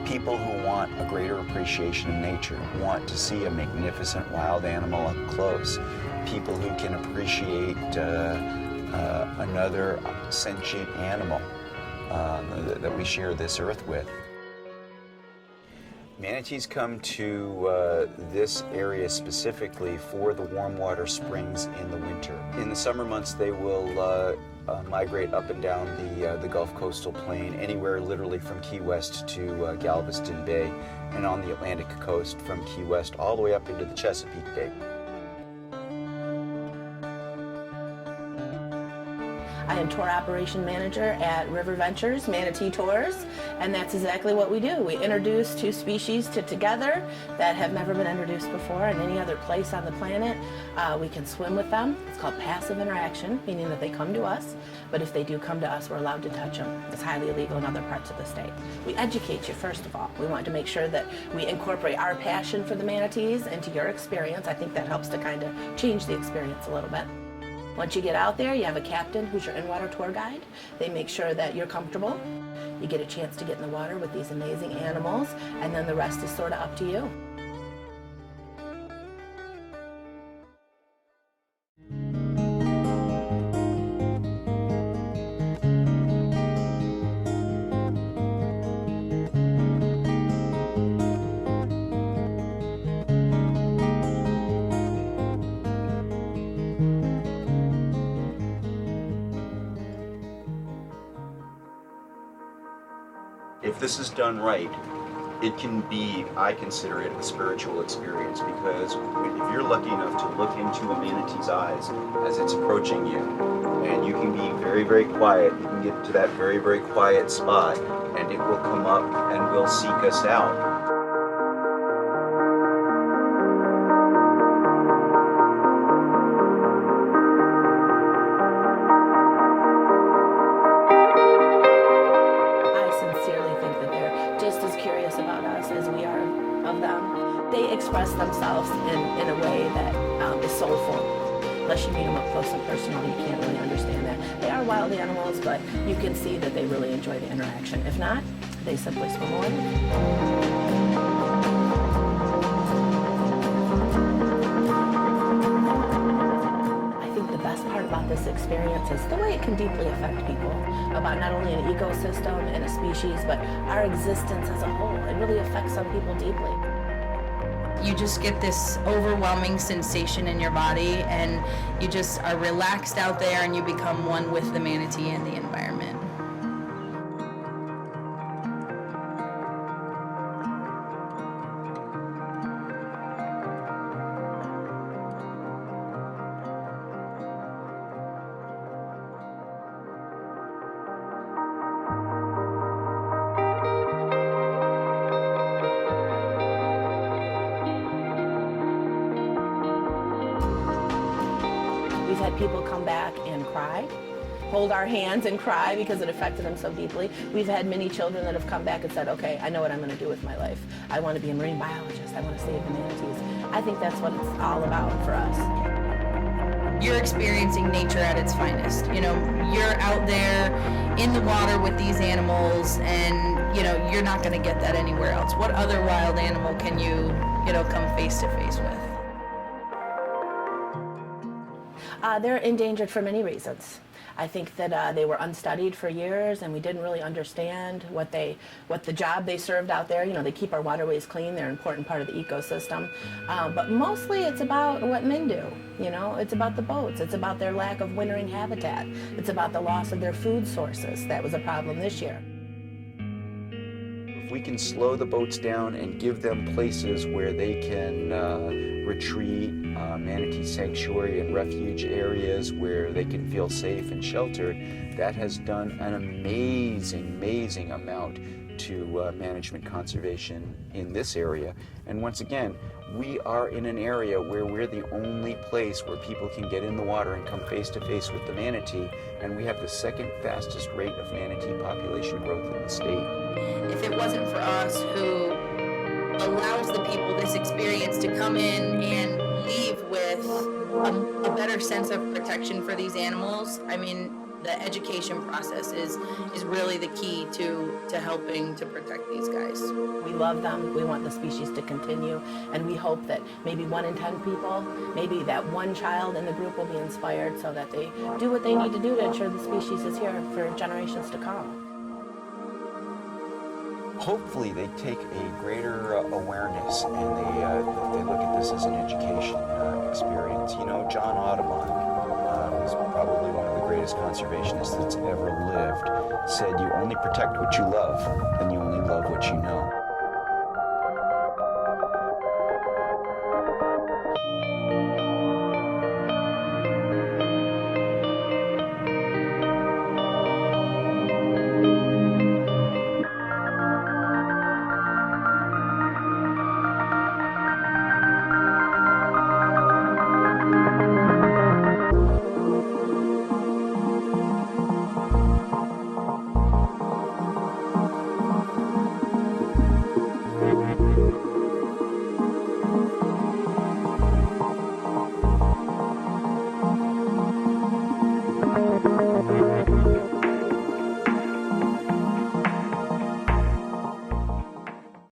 People who want a greater appreciation of nature, want to see a magnificent wild animal up close, people who can appreciate another sentient animal that we share this earth with. Manatees come to this area specifically for the warm water springs in the winter. In the summer months, they will migrate up and down the Gulf Coastal Plain, anywhere literally from Key West to Galveston Bay, and on the Atlantic coast from Key West all the way up into the Chesapeake Bay. I am Tour Operation Manager at River Ventures Manatee Tours, and that's exactly what we do. We introduce two species together that have never been introduced before in any other place on the planet. We can swim with them. It's called passive interaction, meaning that they come to us, but if they do come to us, we're allowed to touch them. It's highly illegal in other parts of the state. We educate you, first of all. We want to make sure that we incorporate our passion for the manatees into your experience. I think that helps to kind of change the experience a little bit. Once you get out there, you have a captain who's your in-water tour guide. They make sure that you're comfortable. You get a chance to get in the water with these amazing animals, and then the rest is sort of up to you. If this is done right, it can be, I consider it, a spiritual experience, because if you're lucky enough to look into a manatee's eyes as it's approaching you, and you can be very, very quiet, you can get to that very, very quiet spot, and it will come up and will seek us out. They express themselves in a way that is soulful. Unless you meet them up close and personal, you can't really understand that. They are wild animals, but you can see that they really enjoy the interaction. If not, they simply swim away. I think the best part about this experience is the way it can deeply affect people, about not only an ecosystem and a species, but our existence as a whole. It really affects some people deeply. You just get this overwhelming sensation in your body, and you just are relaxed out there, and you become one with the manatee and the environment. We've had people come back and cry, hold our hands and cry because it affected them so deeply. We've had many children that have come back and said, okay, I know what I'm going to do with my life. I want to be a marine biologist. I want to save the manatees. I think that's what it's all about for us. You're experiencing nature at its finest. You know, you're out there in the water with these animals, and, you know, you're not going to get that anywhere else. What other wild animal can you come face to face with? They're endangered for many reasons. I think that they were unstudied for years, and we didn't really understand what the job they served out there. You know, they keep our waterways clean. They're an important part of the ecosystem. But mostly it's about what men do. You know, it's about the boats. It's about their lack of wintering habitat. It's about the loss of their food sources. That was a problem this year. If we can slow the boats down and give them places where they can retreat, manatee sanctuary and refuge areas where they can feel safe and sheltered, that has done an amazing amount to management conservation in this area. And once again, we are in an area where we're the only place where people can get in the water and come face to face with the manatee, and we have the second fastest rate of manatee population growth in the state. If it wasn't for us, who allows the people this experience to come in and leave with a better sense of protection for these animals, I mean, the education process is really the key to helping to protect these guys. We love them. We want the species to continue, and we hope that maybe 1 in 10 people, maybe that one child in the group will be inspired so that they do what they need to do to ensure the species is here for generations to come. Hopefully they take a greater awareness and they look at this as an education experience. You know, John Audubon, who's probably one of the greatest conservationists that's ever lived, said you only protect what you love and you only love what you know.